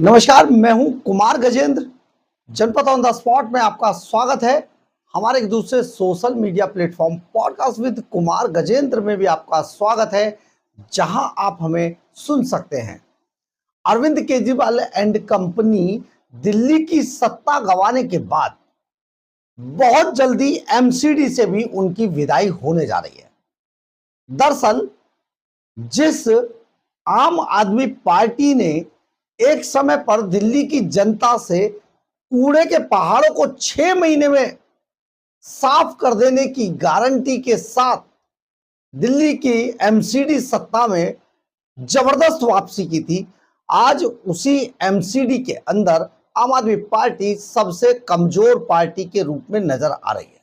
नमस्कार, मैं हूं कुमार गजेंद्र। जनपद ऑन द स्पॉट में आपका स्वागत है। हमारे एक दूसरे social media platform podcast with Kumar Gajendra में भी आपका स्वागत है, जहां आप हमें सुन सकते हैं। अरविंद केजरीवाल एंड कंपनी दिल्ली की सत्ता गंवाने के बाद बहुत जल्दी एमसीडी से भी उनकी विदाई होने जा रही है। दरअसल जिस आम आदमी पार्टी ने एक समय पर दिल्ली की जनता से कूड़े के पहाड़ों को 6 महीने में साफ कर देने की गारंटी के साथ दिल्ली की एमसीडी सत्ता में जबरदस्त वापसी की थी, आज उसी एमसीडी के अंदर आम आदमी पार्टी सबसे कमजोर पार्टी के रूप में नजर आ रही है।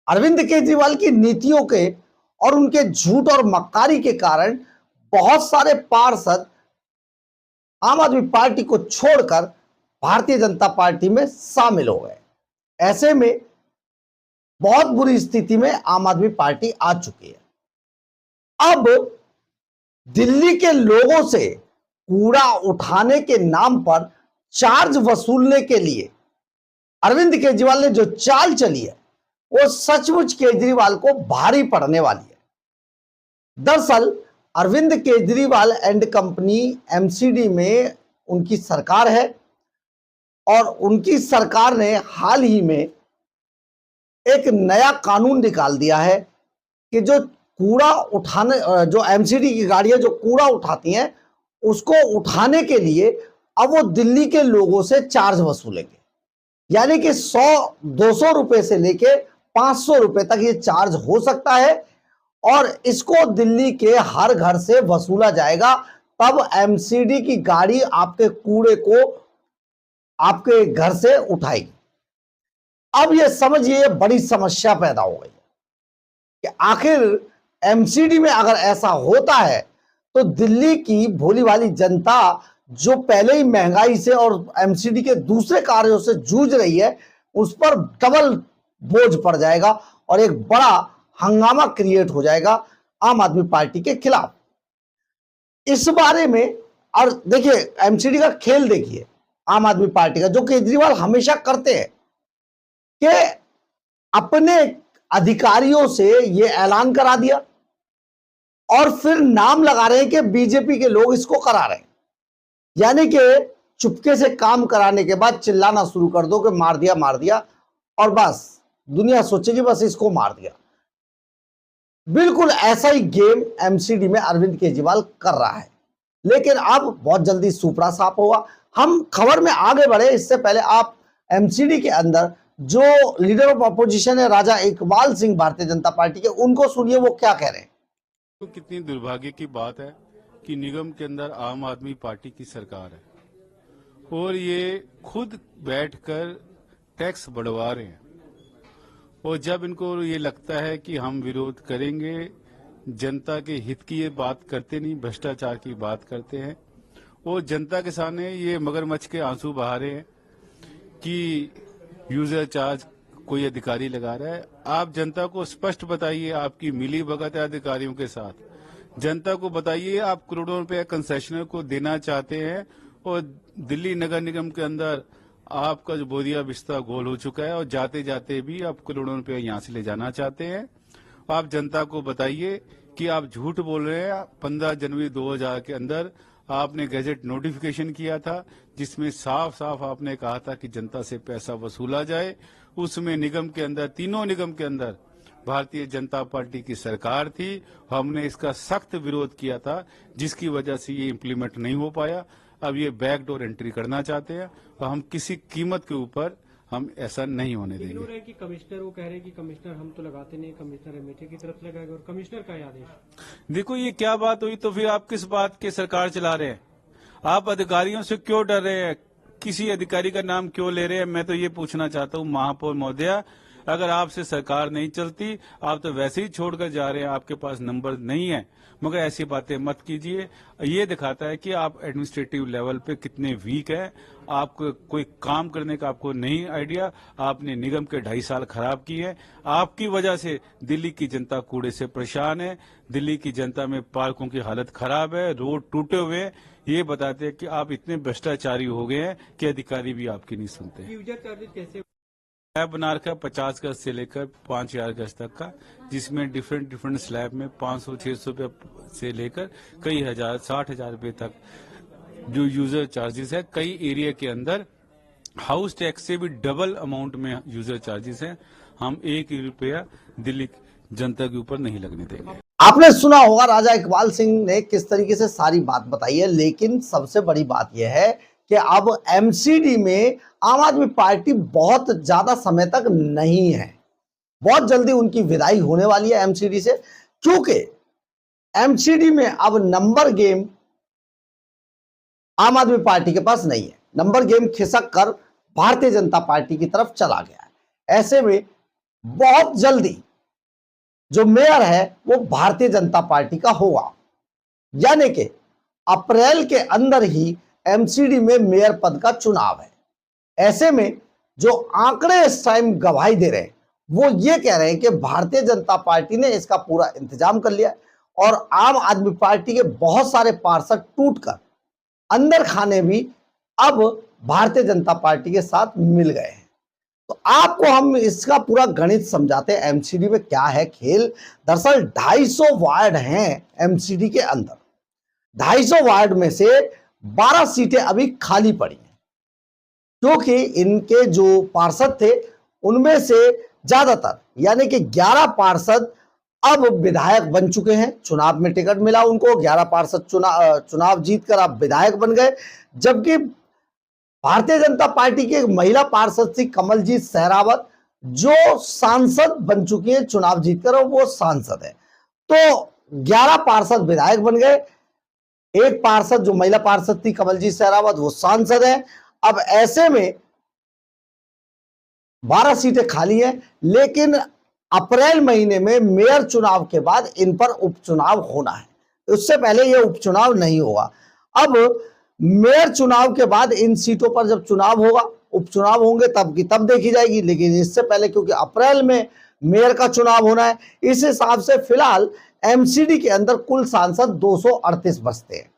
अरविंद केजरीवाल की नीतियों के और उनके झूठ और मक्कारी के कारण बहुत सारे पार्षद आम आदमी पार्टी को छोड़कर भारतीय जनता पार्टी में शामिल हो गए। ऐसे में बहुत बुरी स्थिति में आम आदमी पार्टी आ चुकी है। अब दिल्ली के लोगों से कूड़ा उठाने के नाम पर चार्ज वसूलने के लिए अरविंद केजरीवाल ने जो चाल चली है वो सचमुच केजरीवाल को भारी पड़ने वाली है। दरअसल Arvind Kejriwal and company MCD में उनकी सरकार है और उनकी सरकार ने हाल ही में एक नया कानून निकाल दिया है कि जो कूड़ा उठाने, जो एमसीडी की गाड़ियां जो कूड़ा उठाती हैं उसको उठाने के लिए अब वो दिल्ली के लोगों से चार्ज वसूलेंगे। यानी कि 100-200 रुपए से लेके 500 रुपए तक ये चार्ज हो सकता है और इसको दिल्ली के हर घर से वसूला जाएगा। तब एमसीडी की गाड़ी आपके कूड़े को आपके घर से उठाएगी। अब ये समझिए बड़ी समस्या पैदा हो गई कि आखिर एमसीडी में अगर ऐसा होता है तो दिल्ली की भोली भाली जनता जो पहले ही महंगाई से और एमसीडी के दूसरे कार्यों से जूझ रही है उस पर डबल बोझ पड़ जाएगा और एक बड़ा हंगामा क्रिएट हो जाएगा आम आदमी पार्टी के खिलाफ। इस बारे में और देखिए एमसीडी का खेल देखिए आम आदमी पार्टी का, जो केजरीवाल हमेशा करते हैं कि अपने अधिकारियों से ये ऐलान करा दिया और फिर नाम लगा रहे हैं कि बीजेपी के लोग इसको करा रहे हैं। यानी कि चुपके से काम कराने के बाद चिल्लाना शुरू कर दो कि मार दिया और बस दुनिया सोचेगी बस इसको मार दिया। बिल्कुल ऐसा ही गेम एमसीडी में अरविंद केजरीवाल कर रहा है, लेकिन अब बहुत जल्दी सुपड़ा साफ होगा। हम खबर में आगे बढ़े इससे पहले आप एमसीडी के अंदर जो लीडर ऑफ अपोजिशन है राजा इकबाल सिंह भारतीय जनता पार्टी के, उनको सुनिए वो क्या कह रहे हैं। तो कितनी दुर्भाग्य की बात है कि निगम के अंदर आम आदमी पार्टी की सरकार है और ये खुद बैठकर टैक्स बढ़वा रहे हैं और जब इनको ये लगता है कि हम विरोध करेंगे, जनता के हित की ये बात करते नहीं, भ्रष्टाचार की बात करते हैं और जनता के सामने ये मगरमच्छ के आंसू बहा रहे हैं कि यूजर चार्ज कोई अधिकारी लगा रहा है। आप जनता को स्पष्ट बताइए, आपकी मिली भगत है अधिकारियों के साथ, जनता को बताइए आप करोड़ों रुपए कंसेशनर को देना चाहते हैं और दिल्ली नगर निगम के अंदर आपका जो बोरिया बिस्ता गोल हो चुका है और जाते जाते भी आप करोड़ों रुपए यहां से ले जाना चाहते हैं। आप जनता को बताइए कि आप झूठ बोल रहे हैं। 15 जनवरी 2000 के अंदर आपने गैजेट नोटिफिकेशन किया था जिसमें साफ साफ आपने कहा था कि जनता से पैसा वसूला जाए। उसमें निगम के अंदर, तीनों निगम के अंदर भारतीय जनता पार्टी की सरकार थी। हमने इसका सख्त विरोध किया था जिसकी वजह से ये इम्प्लीमेंट नहीं हो पाया। अब ये बैकडोर एंट्री करना चाहते हैं और हम किसी कीमत के ऊपर हम ऐसा नहीं होने देंगे। कि कमिश्नर वो कह रहे हैं कि कमिश्नर हम तो लगाते नहीं, कमिश्नर एमएचए की तरफ लगाएगा और कमिश्नर का आदेश। देखो ये क्या बात हुई, तो फिर आप किस बात की सरकार चला रहे हैं? आप अधिकारियों से क्यों डर रहे हैं? किसी अधिकारी का नाम क्यों ले रहे हैं? मैं तो ये पूछना चाहता हूँ महापौर महोदया, अगर आपसे सरकार नहीं चलती, आप तो वैसे ही छोड़कर जा रहे हैं, आपके पास नंबर नहीं है। मगर ऐसी बातें मत कीजिए। ये दिखाता है कि आप एडमिनिस्ट्रेटिव लेवल पे कितने वीक है। आपको कोई काम करने का आपको नहीं आइडिया। आपने निगम के 2.5 साल खराब किए। आपकी वजह से दिल्ली की जनता कूड़े से परेशान है। दिल्ली की जनता में पार्कों की हालत खराब है, रोड टूटे हुए हैं। ये बताते हैं कि आप इतने भ्रष्टाचारी हो गए हैं कि अधिकारी भी आपकी नहीं सुनते। यूजर चार्जेस कैसे? स्लैब बना रखा 50 गज से लेकर 5000 गज तक का, जिसमें डिफरेंट स्लैब में 500-600 रुपये से लेकर कई हजार 60,000 रुपये तक जो यूजर चार्जेस है। कई एरिया के अंदर हाउस टैक्स से भी डबल अमाउंट में यूजर चार्जेस है। हम 1 रुपया दिल्ली जनता के ऊपर नहीं लगने देंगे। आपने सुना होगा राजा इकबाल सिंह ने किस तरीके से सारी बात बताई है, लेकिन सबसे बड़ी बात यह है कि अब एमसीडी में आम आदमी पार्टी बहुत ज्यादा समय तक नहीं है। बहुत जल्दी उनकी विदाई होने वाली है एमसीडी से, क्योंकि एमसीडी में अब नंबर गेम आम आदमी पार्टी के पास नहीं है। नंबर गेम खिसक कर भारतीय जनता पार्टी की तरफ चला गया है। ऐसे में बहुत जल्दी जो मेयर है वो भारतीय जनता पार्टी का होगा, यानी कि अप्रैल के अंदर ही एमसीडी में मेयर पद का चुनाव है। ऐसे में जो आंकड़े इस टाइम गवाही दे रहे हैं वो ये कह रहे हैं कि भारतीय जनता पार्टी ने इसका पूरा इंतजाम कर लिया और आम आदमी पार्टी के बहुत सारे पार्षद टूटकर अंदर खाने भी अब भारतीय जनता पार्टी के साथ मिल गए हैं। तो आपको हम इसका पूरा गणित समझाते हैं एमसीडी में क्या है खेल। दरअसल 250 वार्ड हैं एमसीडी के अंदर। 250 वार्ड में से 12 सीटें अभी खाली पड़ी हैं, क्योंकि इनके जो पार्षद थे उनमें से ज्यादातर यानी कि 11 पार्षद अब विधायक बन चुके हैं। चुनाव में टिकट मिला उनको, 11 पार्षद चुनाव जीतकर अब विधायक बन गए। जबकि भारतीय जनता पार्टी की एक महिला पार्षद थी कमलजीत सहरावत, जो सांसद बन चुकी है चुनाव जीतकर, और वो सांसद है। तो 11 पार्षद विधायक बन गए। एक पार्षद जो महिला पार्षद थी कमलजीत सहरावत वो सांसद है। अब ऐसे में 12 सीटें खाली हैं, लेकिन अप्रैल महीने में मेयर चुनाव के बाद इन पर उपचुनाव होना है। उससे पहले यह उपचुनाव नहीं होगा। अब मेयर चुनाव के बाद इन सीटों पर जब चुनाव होगा, उपचुनाव होंगे तब की तब देखी जाएगी। लेकिन इससे पहले क्योंकि अप्रैल में मेयर का चुनाव होना है, इस हिसाब से फिलहाल एमसीडी के अंदर कुल सांसद 238 बचते हैं।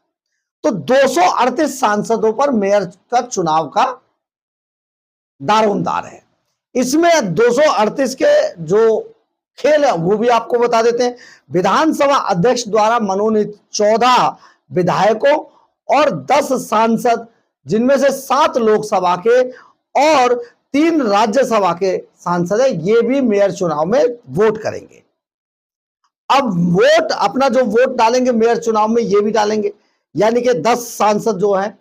तो 238 सांसदों पर मेयर का चुनाव का दारोमदार है। इसमें 238 के जो खेल है वो भी आपको बता देते हैं। विधानसभा अध्यक्ष द्वारा मनोनीत 14 विधायकों और 10 सांसद, जिनमें से 7 लोकसभा के और 3 राज्यसभा के सांसद है, ये भी मेयर चुनाव में वोट करेंगे। अब वोट अपना जो वोट डालेंगे मेयर चुनाव में ये भी डालेंगे, यानी कि 10 सांसद जो हैं,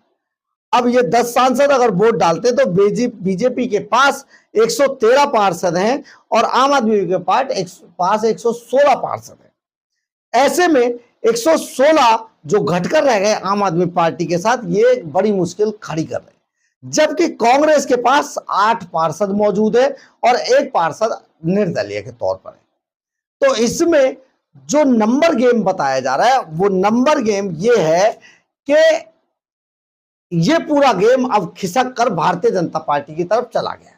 अब ये 10 सांसद अगर वोट डालते तो बीजेपी के पास 113 पार्षद हैं और आम आदमी के पास 116 पार्षद हैं। ऐसे में 116 जो घटकर रह गए आम आदमी पार्टी के साथ, ये बड़ी मुश्किल खड़ी कर रहे हैं। जबकि कांग्रेस के पास 8 पार्षद मौजूद है और 1 पार्षद निर्दलीय के तौर पर है। तो इसमें जो नंबर गेम बताया जा रहा है वो नंबर गेम ये है कि ये पूरा गेम अब खिसक कर भारतीय जनता पार्टी की तरफ चला गया है।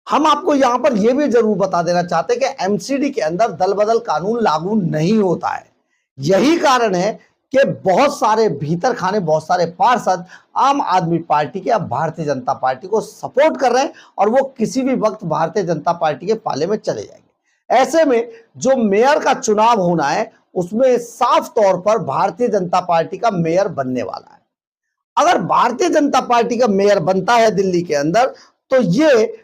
हम आपको यहां पर यह भी जरूर बता देना चाहते हैं कि एमसीडी के अंदर दल बदल कानून लागू नहीं होता है। यही कारण है कि बहुत सारे भीतर खाने, बहुत सारे पार्षद आम आदमी पार्टी के अब भारतीय जनता पार्टी को सपोर्ट कर रहे हैं और वो किसी भी वक्त भारतीय जनता पार्टी के पाले में चले जाएंगे। ऐसे में जो मेयर का चुनाव होना है उसमें साफ तौर पर भारतीय जनता पार्टी का मेयर बनने वाला है। अगर भारतीय जनता पार्टी का मेयर बनता है दिल्ली के अंदर तो ये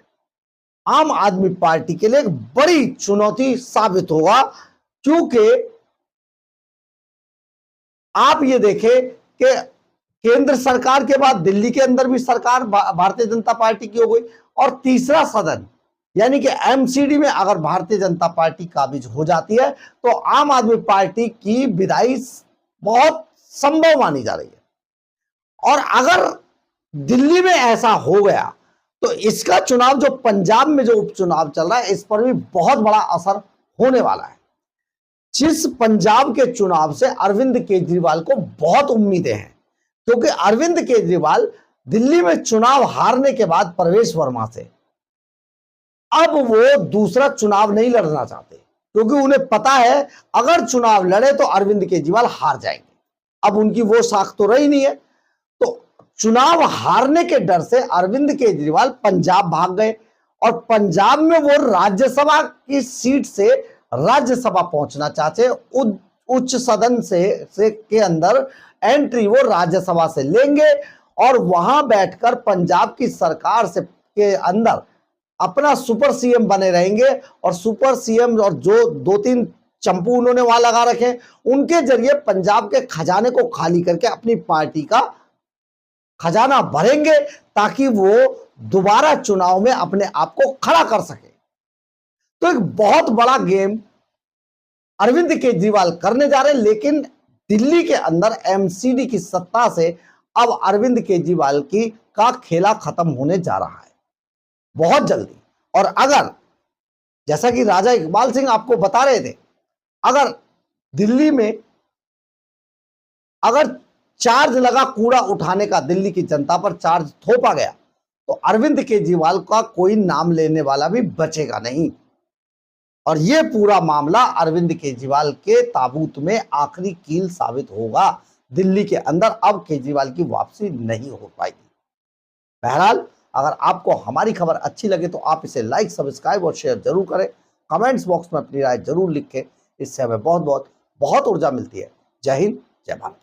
आम आदमी पार्टी के लिए एक बड़ी चुनौती साबित होगा, क्योंकि आप ये देखें कि केंद्र सरकार के बाद दिल्ली के अंदर भी सरकार भारतीय जनता पार्टी की हो गई और तीसरा सदन यानी कि एमसीडी में अगर भारतीय जनता पार्टी काबिज हो जाती है तो आम आदमी पार्टी की विदाई बहुत संभव मानी जा रही है। और अगर दिल्ली में ऐसा हो गया तो इसका चुनाव जो पंजाब में जो उपचुनाव चल रहा है, इस पर भी बहुत बड़ा असर होने वाला है। जिस पंजाब के चुनाव से अरविंद केजरीवाल को बहुत उम्मीदें हैं, क्योंकि अरविंद केजरीवाल दिल्ली में चुनाव हारने के बाद प्रवेश वर्मा से अब वो दूसरा चुनाव नहीं लड़ना चाहते, क्योंकि उन्हें पता है अगर चुनाव लड़े तो अरविंद केजरीवाल हार जाएंगे। अब उनकी वो साख तो रही नहीं है, तो चुनाव हारने के डर से अरविंद केजरीवाल पंजाब भाग गए और पंजाब में वो राज्यसभा की सीट से राज्यसभा पहुंचना चाहते, उच्च सदन से के अंदर एंट्री वो राज्यसभा से लेंगे और वहां बैठकर पंजाब की सरकार से के अंदर अपना सुपर सीएम बने रहेंगे। और सुपर सीएम और जो 2-3 चंपू उन्होंने वहां लगा रखे, उनके जरिए पंजाब के खजाने को खाली करके अपनी पार्टी का खजाना भरेंगे, ताकि वो दोबारा चुनाव में अपने आप को खड़ा कर सके। तो एक बहुत बड़ा गेम अरविंद केजरीवाल करने जा रहे हैं, लेकिन दिल्ली के अंदर एमसीडी की सत्ता से अब अरविंद केजरीवाल का खेला खत्म होने जा रहा है बहुत जल्दी। और अगर जैसा कि राजा इकबाल सिंह आपको बता रहे थे, अगर दिल्ली में अगर चार्ज लगा कूड़ा उठाने का, दिल्ली की जनता पर चार्ज थोपा गया, तो अरविंद केजरीवाल का कोई नाम लेने वाला भी बचेगा नहीं। और यह पूरा मामला अरविंद केजरीवाल के ताबूत में आखिरी कील साबित होगा। दिल्ली के अंदर अब केजरीवाल की वापसी नहीं हो पाएगी। बहरहाल, अगर आपको हमारी खबर अच्छी लगे तो आप इसे लाइक, सब्सक्राइब और शेयर जरूर करें। कमेंट्स बॉक्स में अपनी राय जरूर लिखें, इससे हमें बहुत ऊर्जा मिलती है। जय हिंद, जय भारत।